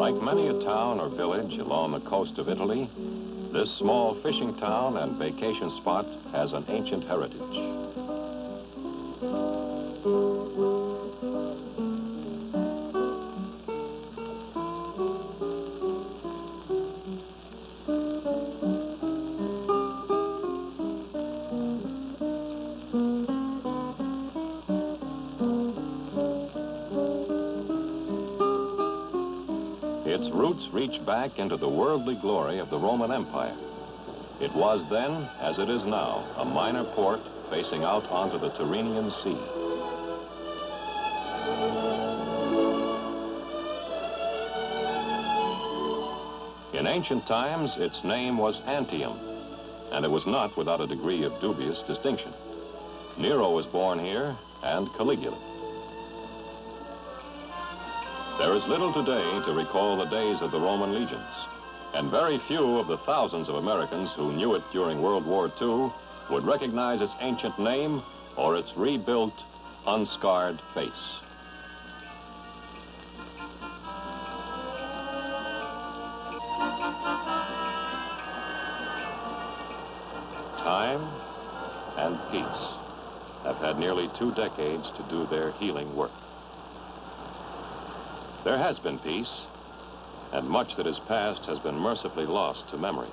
Like many a town or village along the coast of Italy, this small fishing town and vacation spot has an ancient heritage. Its roots reach back into the worldly glory of the Roman Empire. It was then, as it is now, a minor port facing out onto the Tyrrhenian Sea. In ancient times, its name was Antium, and it was not without a degree of dubious distinction. Nero was born here, and Caligula. There is little today to recall the days of the Roman legions, and very few of the thousands of Americans who knew it during World War II would recognize its ancient name or its rebuilt, unscarred face. Time and peace have had nearly 2 decades to do their healing work. There has been peace, and much that is past has been mercifully lost to memory.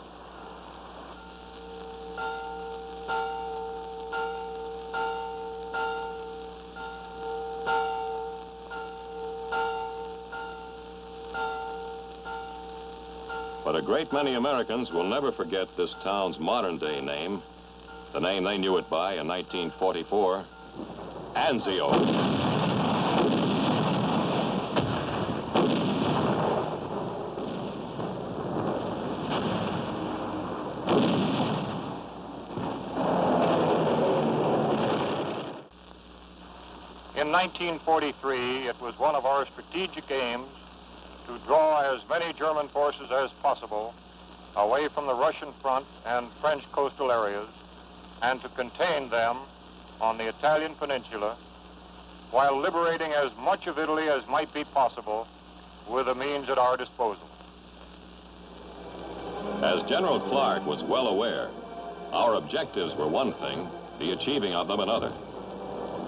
But a great many Americans will never forget this town's modern-day name, the name they knew it by in 1944, Anzio. In 1943, it was one of our strategic aims to draw as many German forces as possible away from the Russian front and French coastal areas and to contain them on the Italian peninsula while liberating as much of Italy as might be possible with the means at our disposal. As General Clark was well aware, our objectives were one thing, the achieving of them another.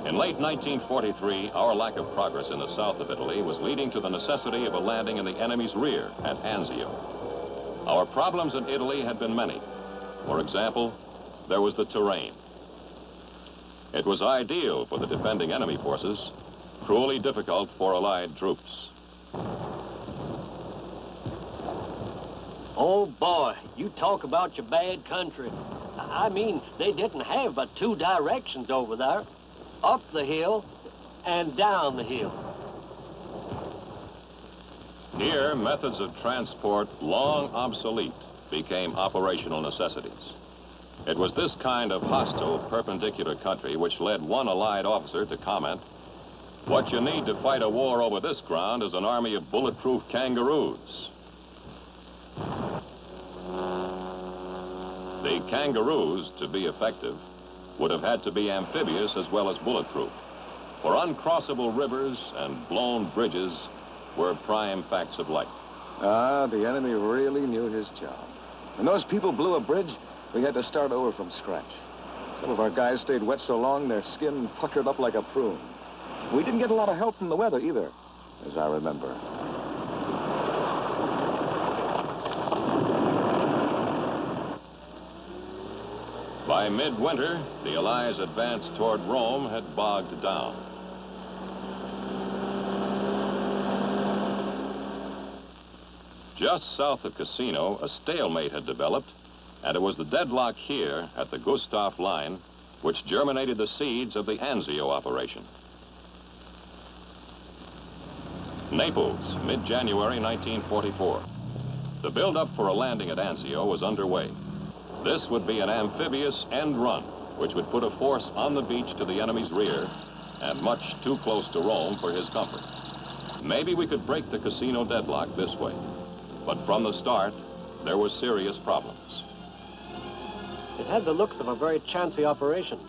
In late 1943, our lack of progress in the south of Italy was leading to the necessity of a landing in the enemy's rear at Anzio. Our problems in Italy had been many. For example, there was the terrain. It was ideal for the defending enemy forces, cruelly difficult for Allied troops. Oh, boy, you talk about your bad country. I mean, they didn't have but 2 directions over there. Up the hill and down the hill. Here, methods of transport long obsolete became operational necessities. It was this kind of hostile, perpendicular country which led one Allied officer to comment, "What you need to fight a war over this ground is an army of bulletproof kangaroos." The kangaroos, to be effective, would have had to be amphibious as well as bulletproof, for uncrossable rivers and blown bridges were prime facts of life. The enemy really knew his job. When those people blew a bridge, we had to start over from scratch. Some of our guys stayed wet so long, their skin puckered up like a prune. We didn't get a lot of help from the weather either, as I remember. By midwinter, the Allies' advance toward Rome had bogged down. Just south of Cassino, a stalemate had developed, and it was the deadlock here at the Gustav line which germinated the seeds of the Anzio operation. Naples, mid-January 1944. The build-up for a landing at Anzio was underway. This would be an amphibious end run, which would put a force on the beach to the enemy's rear and much too close to Rome for his comfort. Maybe we could break the Cassino deadlock this way, but from the start, there were serious problems. It had the looks of a very chancy operation.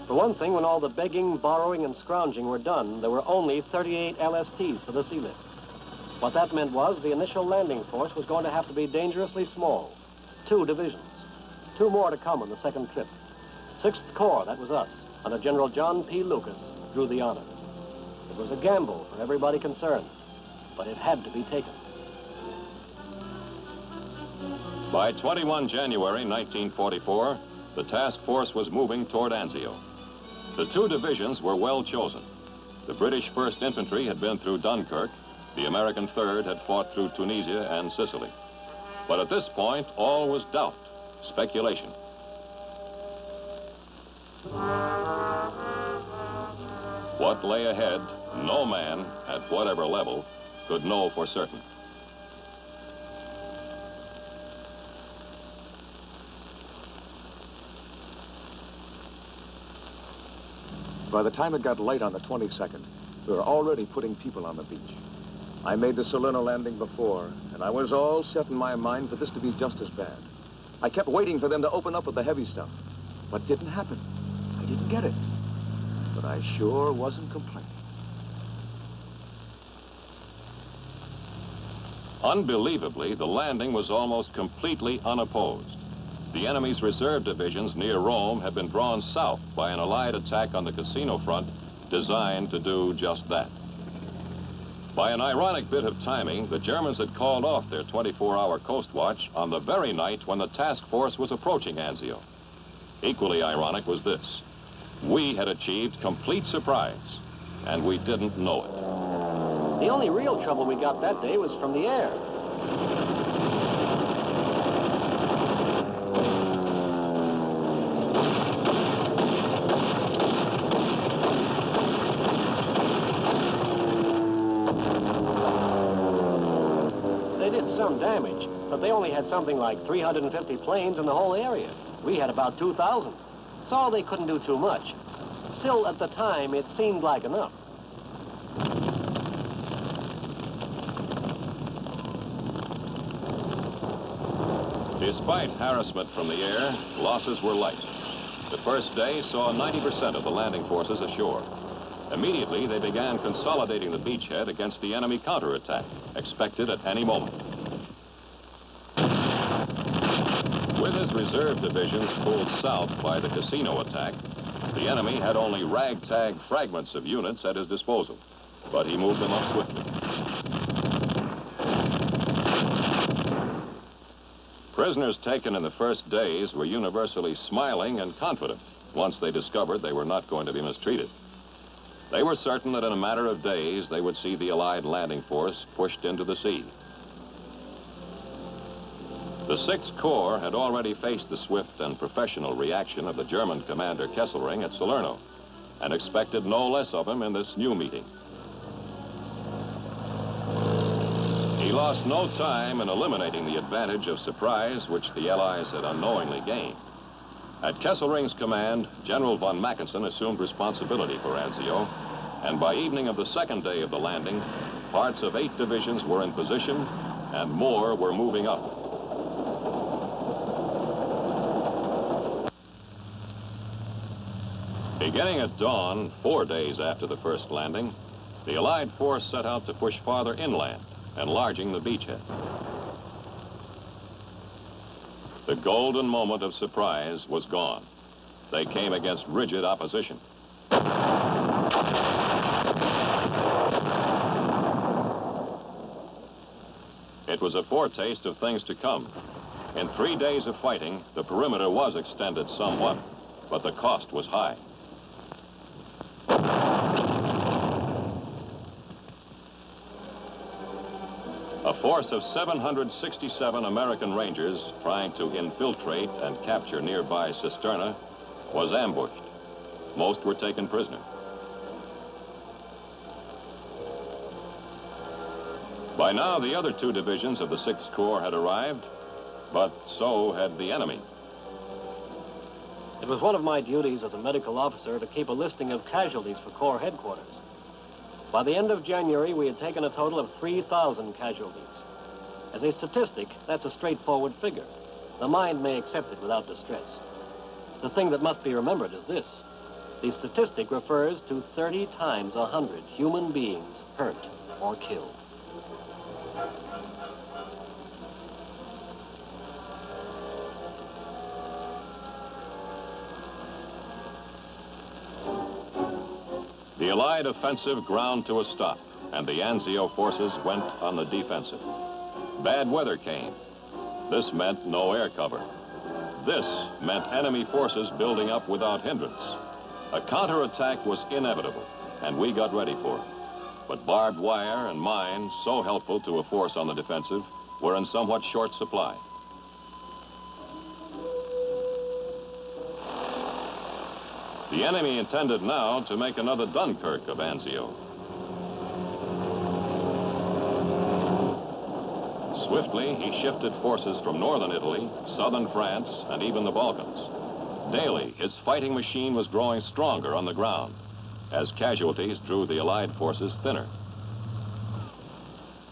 For one thing, when all the begging, borrowing, and scrounging were done, there were only 38 LSTs for the sea lift. What that meant was the initial landing force was going to have to be dangerously small. 2 divisions. 2 more to come on the second trip. 6th Corps, that was us, under General John P. Lucas, drew the honor. It was a gamble for everybody concerned, but it had to be taken. By 21 January 1944, the task force was moving toward Anzio. The 2 divisions were well chosen. The British 1st Infantry had been through Dunkirk. The American 3rd had fought through Tunisia and Sicily. But at this point, all was doubt, speculation. What lay ahead, no man, at whatever level, could know for certain. By the time it got late on the 22nd, we were already putting people on the beach. I made the Salerno landing before, and I was all set in my mind for this to be just as bad. I kept waiting for them to open up with the heavy stuff, but it didn't happen. I didn't get it. But I sure wasn't complaining. Unbelievably, the landing was almost completely unopposed. The enemy's reserve divisions near Rome had been drawn south by an Allied attack on the casino front designed to do just that. By an ironic bit of timing, the Germans had called off their 24-hour coast watch on the very night when the task force was approaching Anzio. Equally ironic was this. We had achieved complete surprise, and we didn't know it. The only real trouble we got that day was from the air. They did some damage, but they only had something like 350 planes in the whole area. We had about 2,000. So they couldn't do too much. Still, at the time, it seemed like enough. Despite harassment from the air, losses were light. The first day saw 90% of the landing forces ashore. Immediately, they began consolidating the beachhead against the enemy counterattack, expected at any moment. With his reserve divisions pulled south by the casino attack, the enemy had only ragtag fragments of units at his disposal, but he moved them up swiftly. Prisoners taken in the first days were universally smiling and confident once they discovered they were not going to be mistreated. They were certain that in a matter of days they would see the Allied landing force pushed into the sea. The 6th Corps had already faced the swift and professional reaction of the German commander Kesselring at Salerno and expected no less of him in this new meeting. He lost no time in eliminating the advantage of surprise which the Allies had unknowingly gained. At Kesselring's command, General von Mackensen assumed responsibility for Anzio, and by evening of the second day of the landing, parts of 8 divisions were in position and more were moving up. Beginning at dawn, 4 days after the first landing, the Allied force set out to push farther inland, enlarging the beachhead. The golden moment of surprise was gone. They came against rigid opposition. It was a foretaste of things to come. In 3 days of fighting, the perimeter was extended somewhat, but the cost was high. A force of 767 American Rangers trying to infiltrate and capture nearby Cisterna was ambushed. Most were taken prisoner. By now, the other 2 divisions of the 6th Corps had arrived, but so had the enemy. It was one of my duties as a medical officer to keep a listing of casualties for Corps headquarters. By the end of January, we had taken a total of 3,000 casualties. As a statistic, that's a straightforward figure. The mind may accept it without distress. The thing that must be remembered is this. The statistic refers to 30 times 100 human beings hurt or killed. The Allied offensive ground to a stop, and the Anzio forces went on the defensive. Bad weather came. This meant no air cover. This meant enemy forces building up without hindrance. A counterattack was inevitable, and we got ready for it. But barbed wire and mines, so helpful to a force on the defensive, were in somewhat short supply. The enemy intended now to make another Dunkirk of Anzio. Swiftly, he shifted forces from northern Italy, southern France, and even the Balkans. Daily, his fighting machine was growing stronger on the ground, as casualties drew the Allied forces thinner.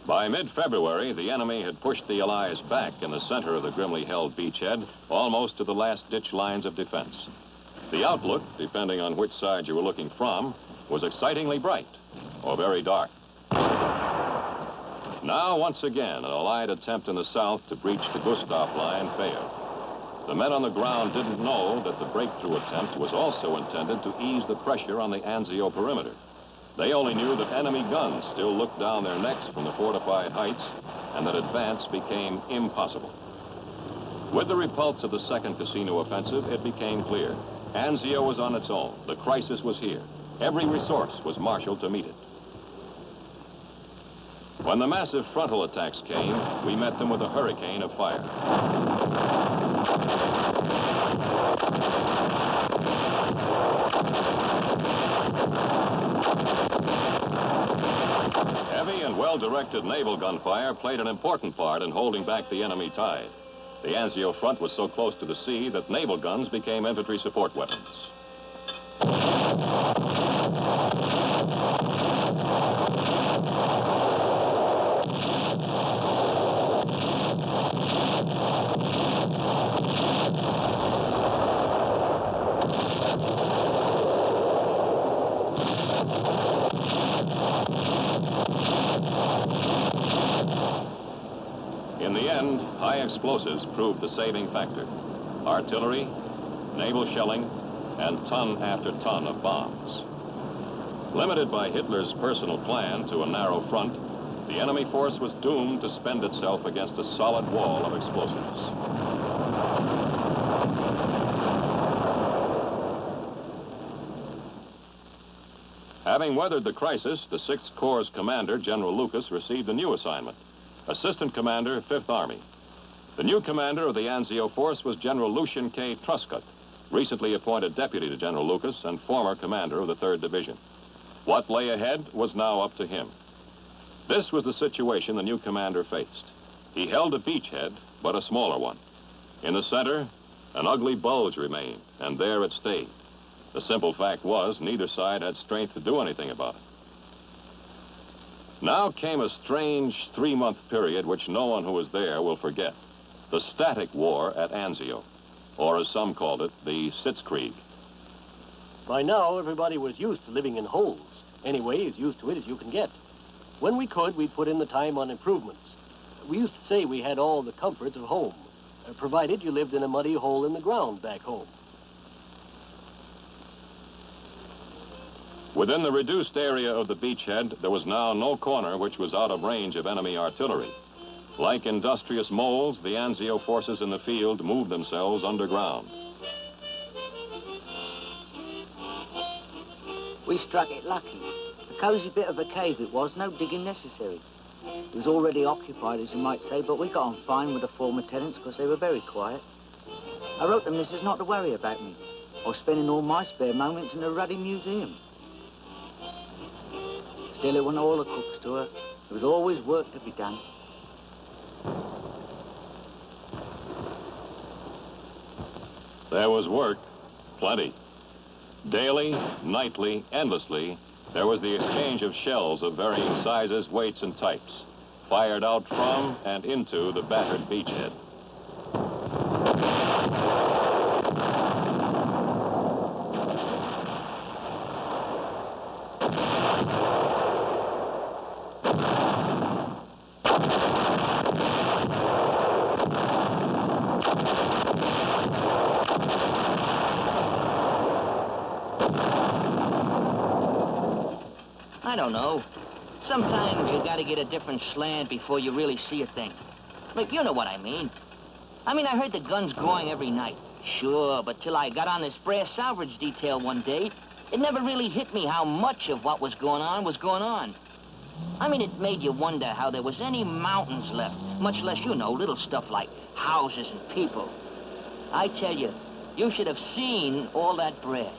By mid-February, the enemy had pushed the Allies back in the center of the grimly held beachhead, almost to the last-ditch lines of defense. The outlook, depending on which side you were looking from, was excitingly bright or very dark. Now, once again, an Allied attempt in the south to breach the Gustav line failed. The men on the ground didn't know that the breakthrough attempt was also intended to ease the pressure on the Anzio perimeter. They only knew that enemy guns still looked down their necks from the fortified heights and that advance became impossible. With the repulse of the second Cassino offensive, it became clear. Anzio was on its own. The crisis was here. Every resource was marshaled to meet it. When the massive frontal attacks came, we met them with a hurricane of fire. Heavy and well-directed naval gunfire played an important part in holding back the enemy tide. The Anzio front was so close to the sea that naval guns became infantry support weapons. In the end, high explosives proved the saving factor. Artillery, naval shelling, and ton after ton of bombs. Limited by Hitler's personal plan to a narrow front, the enemy force was doomed to spend itself against a solid wall of explosives. Having weathered the crisis, the 6th Corps' commander, General Lucas, received a new assignment. Assistant Commander, 5th Army. The new commander of the Anzio force was General Lucian K. Truscott, recently appointed deputy to General Lucas and former commander of the 3rd Division. What lay ahead was now up to him. This was the situation the new commander faced. He held a beachhead, but a smaller one. In the center, an ugly bulge remained, and there it stayed. The simple fact was, neither side had strength to do anything about it. Now came a strange 3-month period which no one who was there will forget. The static war at Anzio, or as some called it, the Sitzkrieg. By now, everybody was used to living in holes. Anyway, as used to it as you can get. When we could, we'd put in the time on improvements. We used to say we had all the comforts of home, provided you lived in a muddy hole in the ground back home. Within the reduced area of the beachhead, there was now no corner which was out of range of enemy artillery. Like industrious moles, the Anzio forces in the field moved themselves underground. We struck it lucky. A cosy bit of a cave it was, no digging necessary. It was already occupied, as you might say, but we got on fine with the former tenants because they were very quiet. I wrote the missus not to worry about me. I was spending all my spare moments in the ruddy museum. Still, it wasn't all the cooks to her. There was always work to be done. There was work, plenty. Daily, nightly, endlessly, there was the exchange of shells of varying sizes, weights, and types, fired out from and into the battered beachhead. I don't know. Sometimes you gotta get a different slant before you really see a thing. Like, you know what I mean. I heard the guns going every night. Sure, but till I got on this brass salvage detail one day, it never really hit me how much of what was going on was going on. It made you wonder how there was any mountains left, much less, little stuff like houses and people. I tell you, you should have seen all that brass.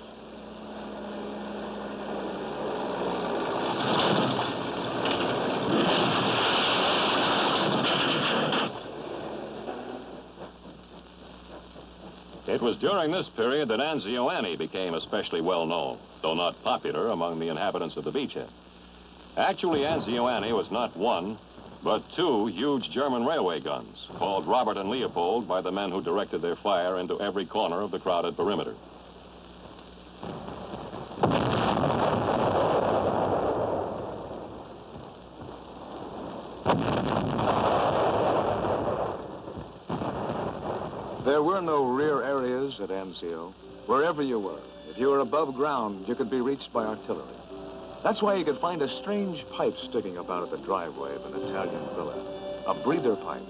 It was during this period that Anzio became especially well known, though not popular among the inhabitants of the beachhead. Actually, Anzio was not one, but two huge German railway guns, called Robert and Leopold by the men who directed their fire into every corner of the crowded perimeter. There were no rear areas at Anzio. Wherever you were, if you were above ground, you could be reached by artillery. That's why you could find a strange pipe sticking about at the driveway of an Italian villa. A breather pipe,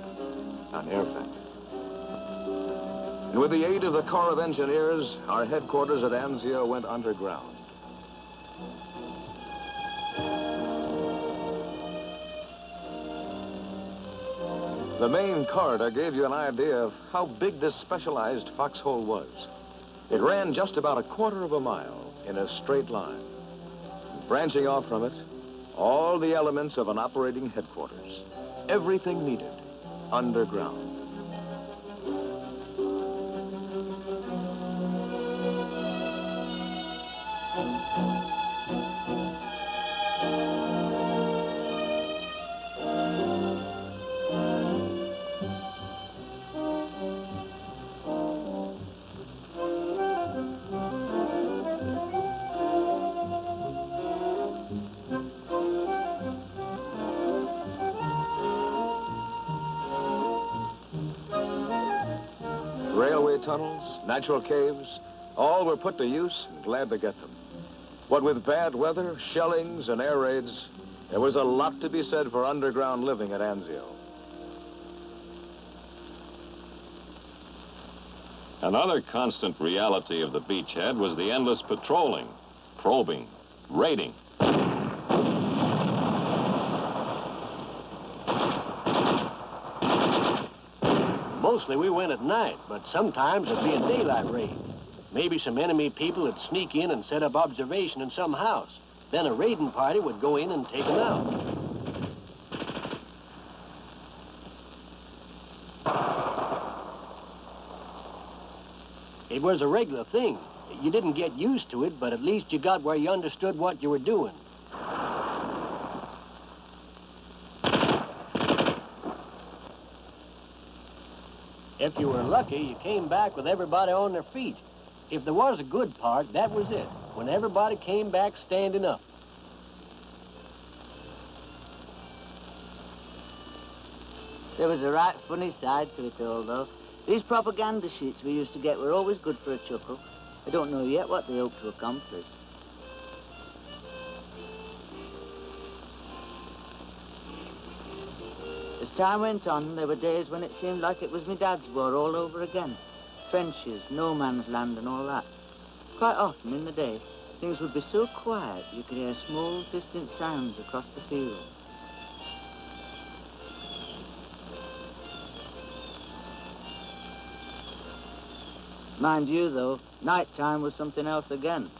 an air vent. And with the aid of the Corps of Engineers, our headquarters at Anzio went underground. The main corridor gave you an idea of how big this specialized foxhole was. It ran just about a quarter of a mile in a straight line. Branching off from it, all the elements of an operating headquarters. Everything needed, underground. Railway tunnels, natural caves, all were put to use and glad to get them. What with bad weather, shellings, and air raids, there was a lot to be said for underground living at Anzio. Another constant reality of the beachhead was the endless patrolling, probing, raiding. Mostly we went at night, but sometimes it'd be a daylight raid. Maybe some enemy people would sneak in and set up observation in some house. Then a raiding party would go in and take them out. It was a regular thing. You didn't get used to it, but at least you got where you understood what you were doing. If you were lucky, you came back with everybody on their feet. If there was a good part, that was it, when everybody came back standing up. There was a right funny side to it all, though. These propaganda sheets we used to get were always good for a chuckle. I don't know yet what they hope to accomplish. As time went on, there were days when it seemed like it was my dad's war all over again. Trenches, no man's land and all that. Quite often in the day, things would be so quiet you could hear small, distant sounds across the field. Mind you, though, night time was something else again.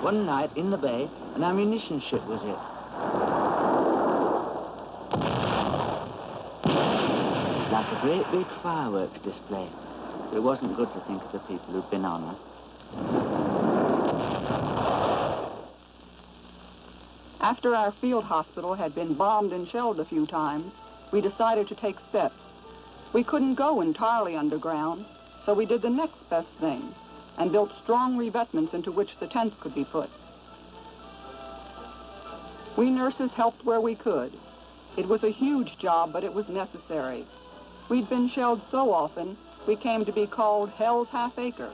One night in the bay, an ammunition ship was hit. It was like a great big fireworks display. But it wasn't good to think of the people who'd been on her. After our field hospital had been bombed and shelled a few times, we decided to take steps. We couldn't go entirely underground, so we did the next best thing, and built strong revetments into which the tents could be put. We nurses helped where we could. It was a huge job, but it was necessary. We'd been shelled so often, we came to be called Hell's Half Acre.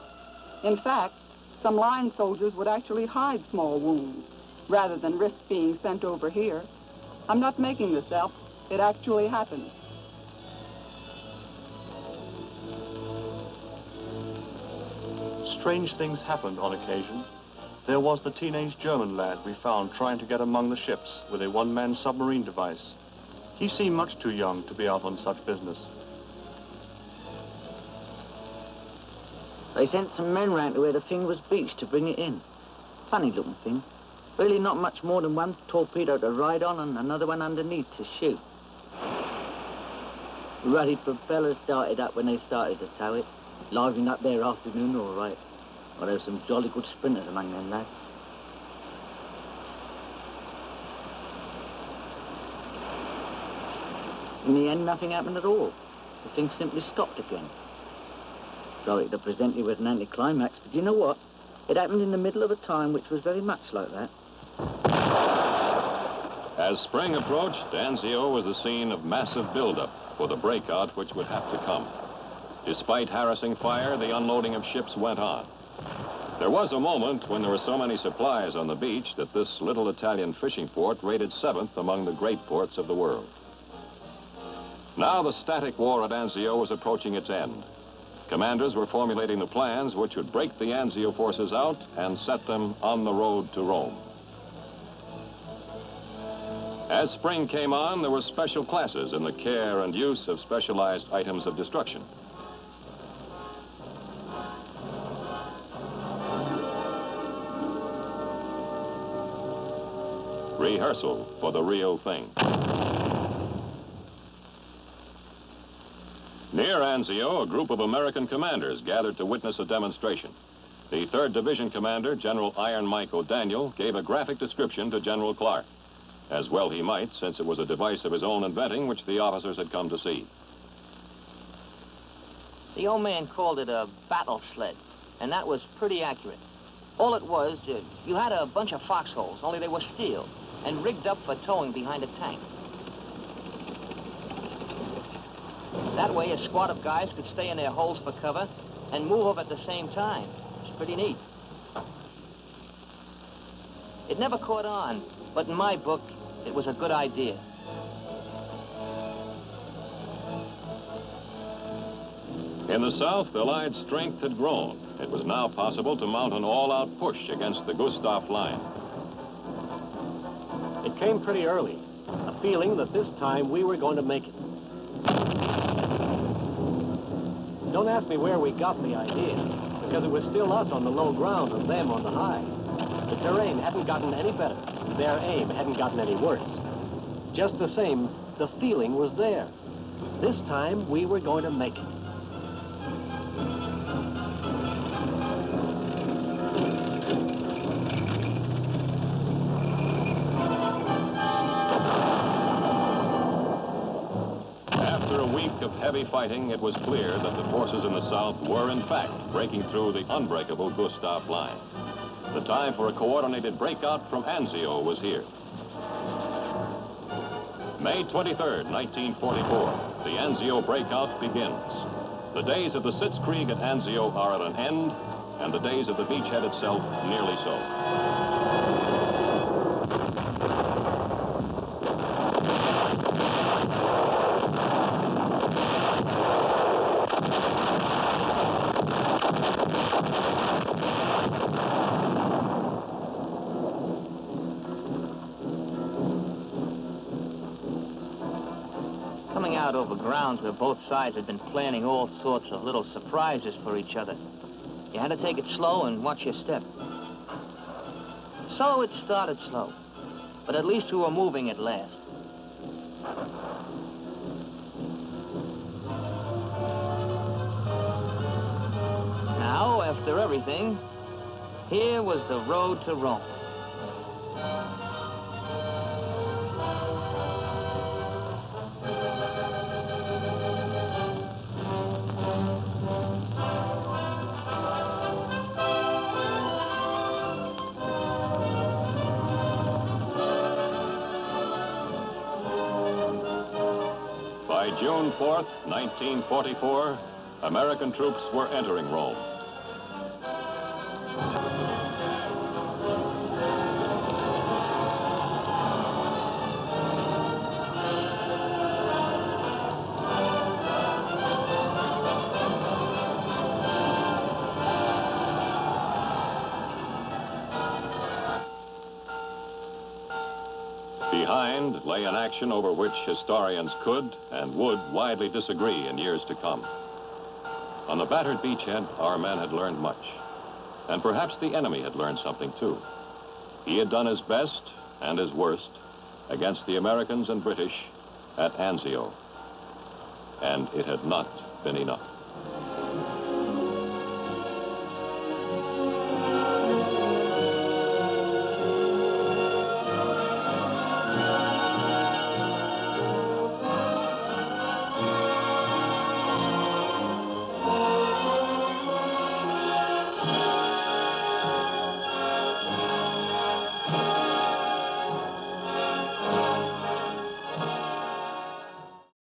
In fact, some line soldiers would actually hide small wounds, rather than risk being sent over here. I'm not making this up. It actually happened. Strange things happened on occasion. There was the teenage German lad we found trying to get among the ships with a one-man submarine device. He seemed much too young to be out on such business. They sent some men round to where the thing was beached to bring it in. Funny looking thing. Really not much more than one torpedo to ride on and another one underneath to shoot. The ruddy propeller started up when they started to tow it. Livening up their afternoon all right. Well, there were some jolly good sprinters among them lads. In the end, nothing happened at all. The thing simply stopped again. Sorry to present you with an anticlimax, but you know what? It happened in the middle of a time which was very much like that. As spring approached, Anzio was the scene of massive buildup for the breakout which would have to come. Despite harassing fire, the unloading of ships went on. There was a moment when there were so many supplies on the beach that this little Italian fishing port rated 7th among the great ports of the world. Now the static war at Anzio was approaching its end. Commanders were formulating the plans which would break the Anzio forces out and set them on the road to Rome. As spring came on, there were special classes in the care and use of specialized items of destruction. Rehearsal for the real thing. Near Anzio, a group of American commanders gathered to witness a demonstration. The 3rd Division Commander, General Iron Mike O'Daniel, gave a graphic description to General Clark. As well he might, since it was a device of his own inventing which the officers had come to see. The old man called it a battle sled, and that was pretty accurate. All it was, you had a bunch of foxholes, only they were steel, and rigged up for towing behind a tank. That way, a squad of guys could stay in their holes for cover and move up at the same time. It's pretty neat. It never caught on, but in my book, it was a good idea. In the South, the Allied strength had grown. It was now possible to mount an all-out push against the Gustav line. It came pretty early, a feeling that this time we were going to make it. Don't ask me where we got the idea, because it was still us on the low ground and them on the high. The terrain hadn't gotten any better. Their aim hadn't gotten any worse. Just the same, the feeling was there. This time, we were going to make it. After a week of heavy fighting, it was clear that the forces in the South were, in fact, breaking through the unbreakable Gustav line. The time for a coordinated breakout from Anzio was here. May 23rd, 1944, the Anzio breakout begins. The days of the Sitzkrieg at Anzio are at an end, and the days of the beachhead itself nearly so. Coming out over ground where both sides had been planning all sorts of little surprises for each other. You had to take it slow and watch your step. So it started slow, but at least we were moving at last. Now, after everything, here was the road to Rome. By June 4th, 1944, American troops were entering Rome. Behind lay an action over which historians could and would widely disagree in years to come. On the battered beachhead, our men had learned much. And perhaps the enemy had learned something too. He had done his best and his worst against the Americans and British at Anzio. And it had not been enough.